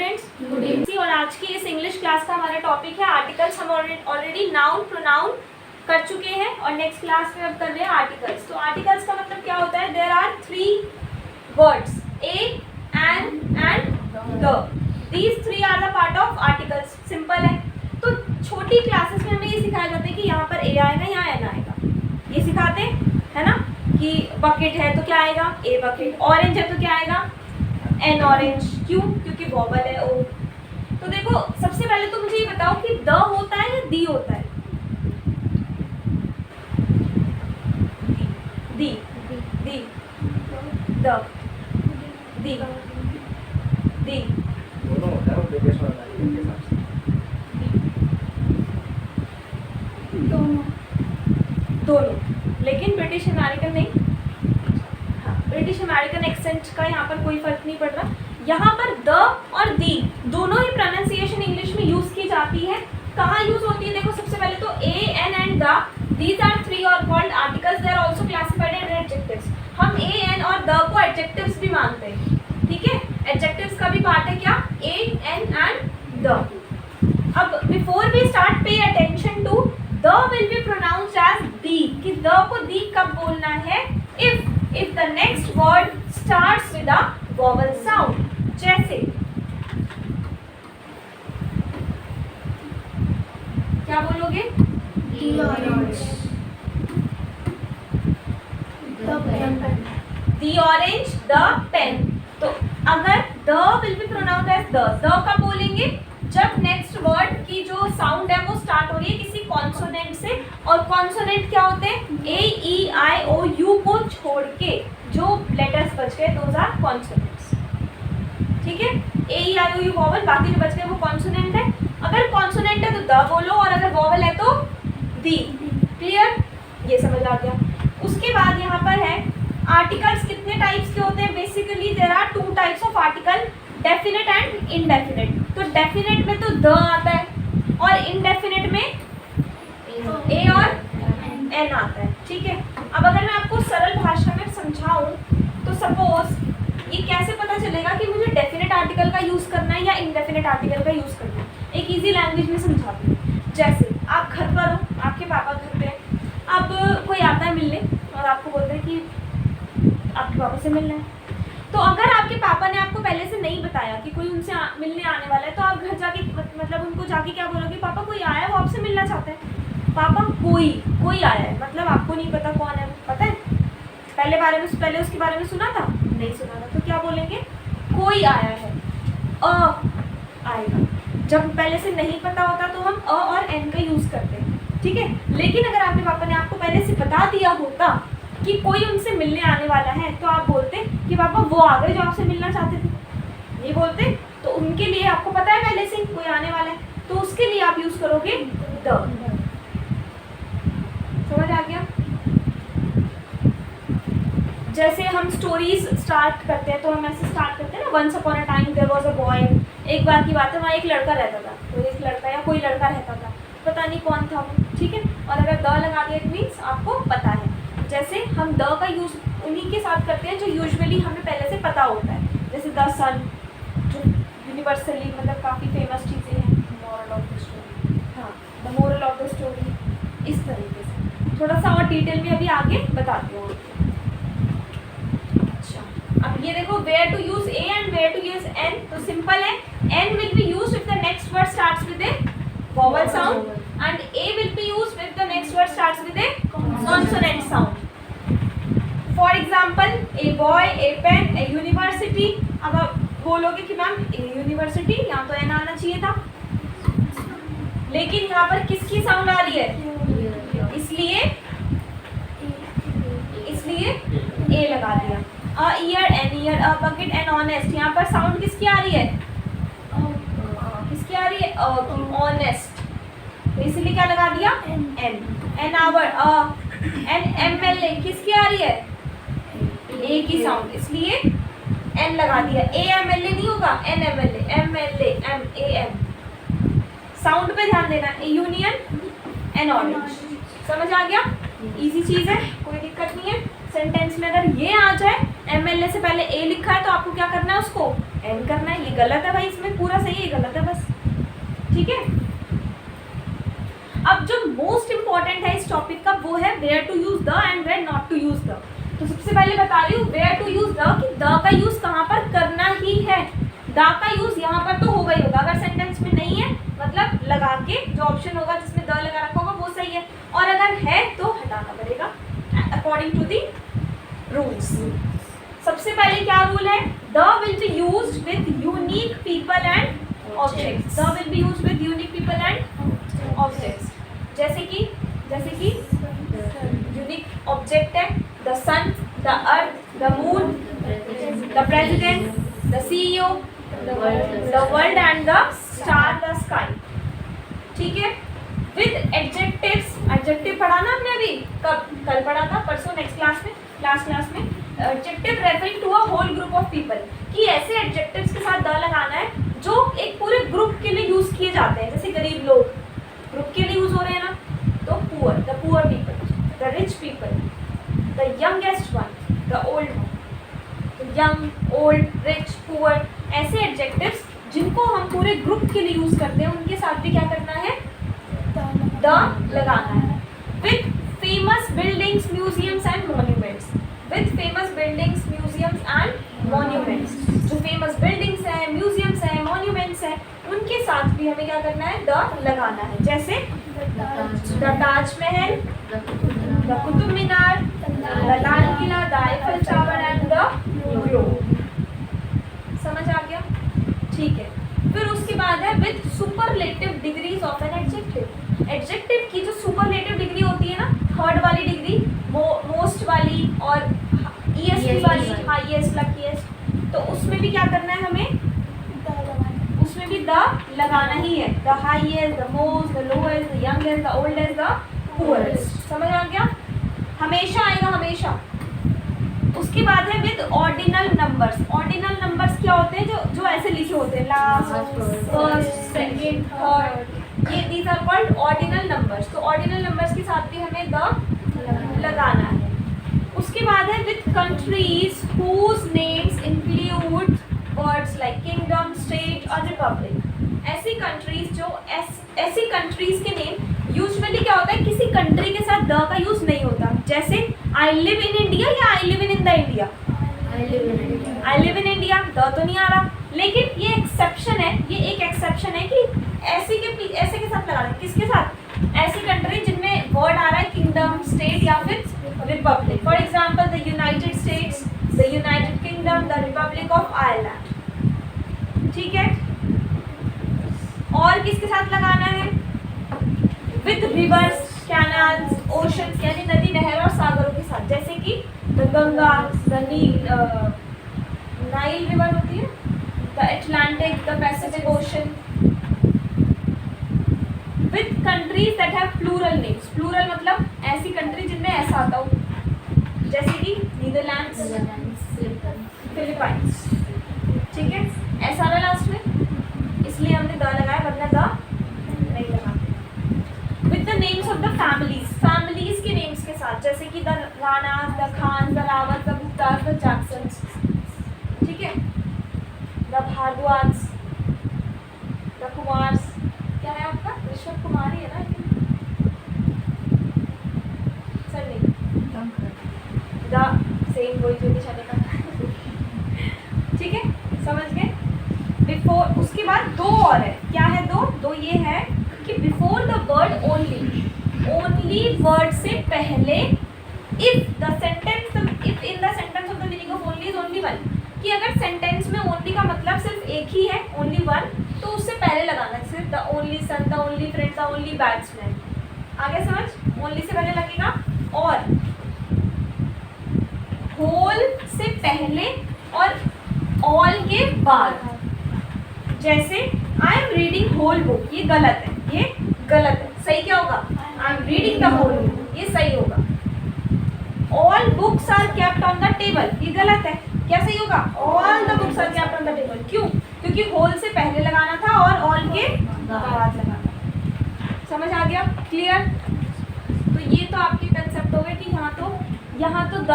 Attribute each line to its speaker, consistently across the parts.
Speaker 1: Students, good evening. और आज की इस इंग्लिश क्लास का हमारा टॉपिक है आर्टिकल्स। हम ऑलरेडी नाउन प्रोनाउन कर चुके हैं और नेक्स्ट क्लास में अब कर रहे हैं आर्टिकल्स। तो आर्टिकल्स का मतलब क्या होता है? There are 3 words, a, an and the. These 3 are the part of articles. Simple है। तो छोटी क्लासेस में हमें ये सिखाया जाता है कि यहाँ पर ए आएगा, यहाँ एन आएगा, ये सिखाते हैं, है ना। कि बकेट है तो क्या आएगा? A bucket. ऑरेंज है तो क्या आएगा? N orange. क्यों? क्योंकि वॉवल है ओ। तो देखो, सबसे पहले तो मुझे ये बताओ कि द होता है या दी होता है? दी, दी, द, दी, दी,
Speaker 2: दोनों होता है, वो ब्रिटिश और अमेरिकन के हिसाब से।
Speaker 1: दोनों, लेकिन ब्रिटिश अमेरिकन नहीं। हाँ, ब्रिटिश अमेरिकन एक्सेंट का यहाँ पर कोई फर्क नहीं पड़ रहा। यहाँ पर द और दी दोनों ही प्रोनाउंसिएशन इंग्लिश में यूज की जाती है। कहाँ यूज होती है? देखो, सबसे पहले तो a, an and the, these are 3 और called articles. They are also classified as adjectives. हम ए, एन और द को एडजेक्टिव्स भी मानते हैं, ठीक है। एडजेक्टिव्स का भी पार्ट है क्या? A, an and the. अब before we start, pay attention to the will be pronounced as the. कि द को दी कब बोलना है? If the next word starts with a vowel sound. जैसे क्या बोलोगे?
Speaker 3: The orange. The pen.
Speaker 1: The orange, the pen. तो अगर the will be pronounced as the कब बोलेंगे? जब नेक्स्ट वर्ड की जो साउंड है वो स्टार्ट हो रही है किसी कॉन्सोनेंट से। और कॉन्सोनेंट क्या होते हैं? ए, ई, आई, ओ, यू को छोड़ के जो लेटर्स बच गए, दोज आर कॉन्सोनेंट्स, ठीक है। ए, ई, आई, ओ, यू वॉवल, बाकी जो बच गए वो कॉन्सोनेंट है। अगर कॉन्सोनेंट है तो द बोलो, और अगर वॉवल है तो दी। क्लियर? ये समझ आ गया। उसके बाद यहाँ पर है आर्टिकल्स कितने टाइप्स के होते हैं? Basically there are 2 types of article, definite and indefinite. तो डेफिनेट में तो द आता है और इनडेफिनेट में ए और एन आता है, ठीक है। अब अगर मैं आपको सरल भाषा में समझाऊं तो सपोज ये कैसे पता चलेगा कि मुझे डेफिनेट आर्टिकल का यूज़ करना है या इनडेफिनेट आर्टिकल का यूज़ करना है? एक इजी लैंग्वेज में समझाती हूँ। जैसे आप घर पर हो, आपके पापा घर पे, अब कोई आता है मिलने और आपको बोलते हैं कि आपके पापा से मिलना है। तो अगर आपके पापा ने आपको पहले से नहीं बताया कि कोई उनसे मिलने आने वाला है, तो आप घर जाके मतलब उनको जाके क्या बोलोगे? पापा कोई आया है, वो आपसे मिलना चाहते हैं। पापा कोई आया है, मतलब आपको नहीं पता कौन है, पता है? पहले उसके बारे में सुना था? नहीं सुना था। तो क्या बोलेंगे? कोई आया है, आएगा। जब पहले से नहीं पता होता तो हम और एन का यूज़ करते हैं, ठीक है। लेकिन अगर आपके पापा ने आपको पहले से बता दिया होता कि कोई उनसे मिलने आने वाला है, तो आप बोलते कि पापा वो आ गए जो आपसे मिलना चाहते थे, ये बोलते। तो उनके लिए आपको पता है पहले से कोई आने वाला है, तो उसके लिए आप यूज़ करोगे द। समझ आ गया? जैसे हम स्टोरीज स्टार्ट करते हैं तो हम ऐसे स्टार्ट करते हैं ना, once upon a time there was a boy. एक बार की बात है, वहाँ एक लड़का रहता था। तो एक लड़का या कोई लड़का रहता था, पता नहीं कौन था वो, ठीक है। और अगर द लगा दिया इट मीन्स आपको पता है। जैसे हम द का यूज़ उन्हीं के साथ करते हैं जो यूजुअली हमें पहले से पता होता है। जैसे द सन, जो यूनिवर्सली मतलब काफ़ी फेमस चीज़ें हैं। मोरल ऑफ द स्टोरी, हाँ, the moral of the story. इस तरीके से थोड़ा सा और डिटेल में अभी आगे बताती हूँ। अच्छा, अब ये देखो, where to use a and where to use an. तो सिंपल है, an will be used if the next word starts with a vowel sound and a will be used if the next word starts with a consonant sound. For example, a boy, a pen, a university. अब आप बोलोगे कि ma'am a university, यहाँ तो n आना चाहिए था, लेकिन यहाँ पर किसकी साउंड आ रही है? इसलिए a लगा दिया। a ear, an ear, a bucket, an honest। यहाँ पर साउंड किसकी आ रही है? किसकी आ रही है? ऑनेस्ट। तो इसलिए क्या लगा दिया? An. An hour, an M L A किसकी आ रही है? ए की साउंड, इसलिए एन लगा दिया। ए एम एल ए नहीं होगा, an M L A, M L A, M A M. Sound पे ध्यान देना। A union, an orange. समझ आ गया? इजी चीज़ है, कोई दिक्कत नहीं है। सेंटेंस में अगर ये आ जाए, एम एल ए से पहले ए लिखा है तो आपको क्या करना है? उसको एन करना है। ये गलत है भाई, इसमें पूरा सही है, गलत है बस, ठीक है। अब जो मोस्ट इंपॉर्टेंट है इस टॉपिक का वो है where to use the and where not to use the. तो सबसे पहले बता रही हूँ वेयर टू यूज द, कि द का यूज कहाँ पर करना ही है। द का यूज यहाँ पर तो होगा ही होगा, अगर सेंटेंस में नहीं है मतलब लगा के जो ऑप्शन होगा जिसमें द लगा रखा होगा वो सही है, और अगर है तो हटाना पड़ेगा अकॉर्डिंग टू दी रूल्स। सबसे पहले क्या रूल है, the will be used with unique people and objects. The will be used with unique people and objects. जैसे कि यूनिक ऑब्जेक्ट है the sun, the earth, the moon, the president, the CEO, the world and the star, the sky, ठीक है। With adjectives, adjective पढ़ा ना हमने अभी, कब, कल पढ़ा था, परसों, नेक्स्ट क्लास में, लास्ट क्लास में। Adjective referring to a whole group of people, कि ऐसे एडजेक्टिव्स के साथ द लगाना है जो एक पूरे ग्रुप के लिए यूज किए जाते हैं। जैसे गरीब लोग ग्रुप के लिए यूज हो रहे हैं ना, तो poor, the poor people, the rich people, the youngest one, the old one, young, old, rich, poor, ऐसे एडजेक्टिव्स जिनको हम पूरे ग्रुप के लिए यूज करते हैं उनके साथ भी क्या करना है, द लगाना है। With famous buildings, museums and monuments, with famous buildings, museums and monuments, जो फेमस बिल्डिंग्स हैं, म्यूजियम्स हैं, मॉन्यूमेंट्स हैं, उनके साथ भी हमें क्या करना है, द लगाना है। जैसे the Taj Mahal, the Qutub Minar, the Lal Qila, the Eiffel tower and the globe. समझ आ गया, ठीक है। फिर उसके बाद है with superlative degrees of an adjective. Adjective की जो सुपरलेटिव डिग्री होती है ना, थर्ड वाली डिग्री, मोस्ट वाली और ईएसटी वाली, हाईएस्ट, लकीएस्ट, तो उसमें भी क्या करना है हमें, उसमें भी द लगाना ही है। The highest, the most, the lowest, the youngest, the oldest, the poorest. समझ आ गया, हमेशा आएगा, हमेशा। उसके बाद है with ordinal numbers. Ordinal numbers क्या होते हैं, जो जो ऐसे लिखे होते हैं, लास्ट, फर्स्ट, सेकंड, थर्ड, ये these are called ordinal numbers. तो ऑर्डिनल नंबर्स के साथ भी हमें द लगाना है। उसके बाद है with countries whose names include words like kingdom, state और रिपब्लिक। ऐसी कंट्रीज जो ऐसी कंट्रीज के नेम यूजुअली क्या होता है, किसी कंट्री के साथ द का यूज नहीं होता। जैसे आई लिव इन इंडिया या I live in the India, I live in India, the तो नहीं आ रहा। लेकिन ये एक्सेप्शन है, ये एक एक्सेप्शन है कि ऐसे के साथ लगाना है। किसके साथ, ऐसी कंट्री जिनमें वर्ड आ रहा है किंगडम, स्टेट या फिर Republic. For example the United states, the United kingdom, the Republic of Ireland, ठीक है। और किसके साथ लगाना है, विद रिवर्स, कैनाल्स, ओशंस यानी नदी, नहर और सागरों के साथ। जैसे कि the Ganga, the Nile river होती है, the Atlantic, the Pacific ocean. With countries that have plural names. Plural मतलब ऐसी कंट्री जिनमें ऐसा आता हो, जैसे कि नीदरलैंड्स, फिलीपाइंस, ठीक है। ऐसा रहा लास्ट में, इसलिए हमने द लगाया, वरना द नहीं लगा। With the names of the families, families के नेम्स के साथ, जैसे कि the Rana, the Khan, the Rawat, the Gupta, the Jacksons, ठीक है। द भारद्वाज, द कुमार्स, क्या है आपका, ऋषभ कुमार ही है ना, सर नहीं, द सेम वही जो निशाने का, ठीक है, समझ गए। बिफोर, उसके बाद दो और है, क्या है दो, दो ये है कि before the word only, only word से पहले, if the sentence, if in the sentence of the meaning of only is only one, कि अगर सेंटेंस में ओनली का मतलब सिर्फ एक ही है, ओनली वन, तो उससे पहले लगाना है सिर्फ the only son, the only friend, the only batsman. आगे समझ, ओनली से पहले लगेगा। और होल से पहले और ऑल के बाद, जैसे I am reading whole book, ये गलत है, ये गलत है। सही क्या होगा, I am reading the whole book, ये सही होगा। All books are kept on the table, ये गलत है। क्या सही होगा, all the books are kept on the table. क्यों, क्योंकि होल से पहले लगाना था और ऑल के बाद लगाना। समझ आ गया, क्लियर। तो ये तो आपके कंसेप्ट हो गए कि यहाँ तो द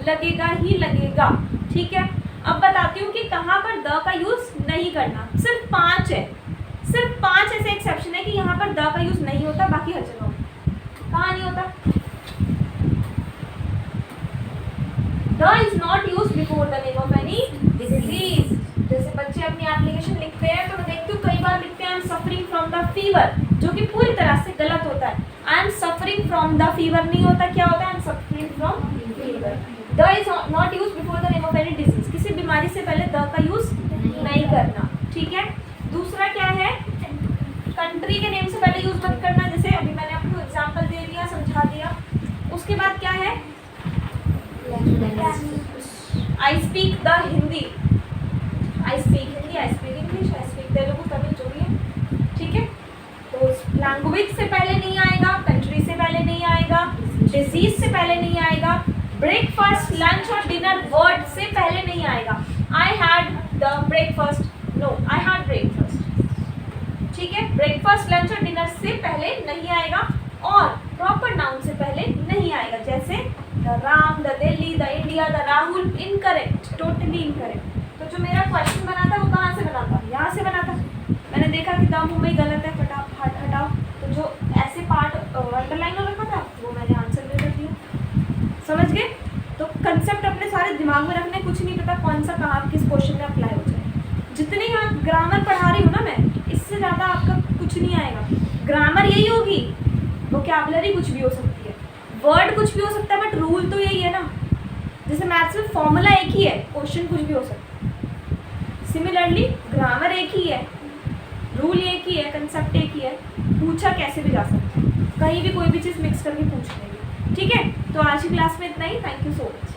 Speaker 1: लगेगा ही लगेगा, ठीक है। अब बताती हूँ कि कहाँ पर द का यूज नहीं करना। सिर्फ 5 है, सिर्फ 5 ऐसे एक्सेप्शन है कि यहाँ पर द का यूज नहीं होता, बाकी हर जगह होता। कहाँ नहीं होता? The is not use before the name of any disease. जैसे बच्चे अपनी एप्लीकेशन लिखते हैं तो मैं देखती हूँ कई बार लिखते हैं I am suffering from the fever, जो कि पूरी तरह से गलत होता है। I am suffering from the fever नहीं होता, क्या होता है? I am suffering from fever. The is not use before the name of any disease. किसी बीमारी से पहले द का यूज नहीं करना, ठीक है। दूसरा क्या है? कंट्री के नेम से पहले यूज मत करना, जैसे अभी मैंने आपको एग्जांपल दे दिया, समझा दिया। उसके बाद क्या है? I speak the Hindi, I speak Hindi, I speak English, I speak Telugu, Tamil, जो भी है, ठीक है। तो लैंग्वेज से पहले नहीं आएगा, कंट्री से पहले नहीं आएगा, डिजीज से पहले नहीं आएगा, ब्रेकफास्ट, लंच और डिनर वर्ड से पहले नहीं आएगा। I had the breakfast, no, I had breakfast, ठीक है। ब्रेकफास्ट, लंच और डिनर से पहले नहीं आएगा और प्रॉपर नाउन से पहले नहीं आएगा, जैसे the Ram, the Delhi, the India, the Rahul. Incorrect, totally incorrect. तो जो मेरा क्वेश्चन बना था वो कहाँ से बना था? यहाँ से बना था। मैंने देखा कि द मुंबई गलत है, फटाफट हटाओ। तो जो ऐसे पार्ट अंडरलाइन हो रखा था वो मैंने आंसर में कर दिया। समझ गए? तो कंसेप्ट अपने सारे दिमाग में रखने, कुछ नहीं पता कौन सा कहाँ किस क्वेश्चन में अप्लाई हो जाए। जितनी आप ग्रामर पढ़ा रही हूँ ना मैं, इससे ज़्यादा आपका कुछ नहीं आएगा। ग्रामर यही होगी, वोकैबुलरी कुछ भी हो सकती है, वर्ड कुछ भी हो सकता है, बट रूल तो यही है ना। जैसे मैथ्स में फॉर्मूला एक ही है, क्वेश्चन कुछ भी हो सकता है। सिमिलरली ग्रामर एक ही है, रूल एक ही है, कंसेप्ट एक ही है, पूछा कैसे भी जा सकता है, कहीं भी कोई भी चीज़ मिक्स करके पूछ लेंगे, ठीक है। तो आज की क्लास में इतना ही। Thank you so much.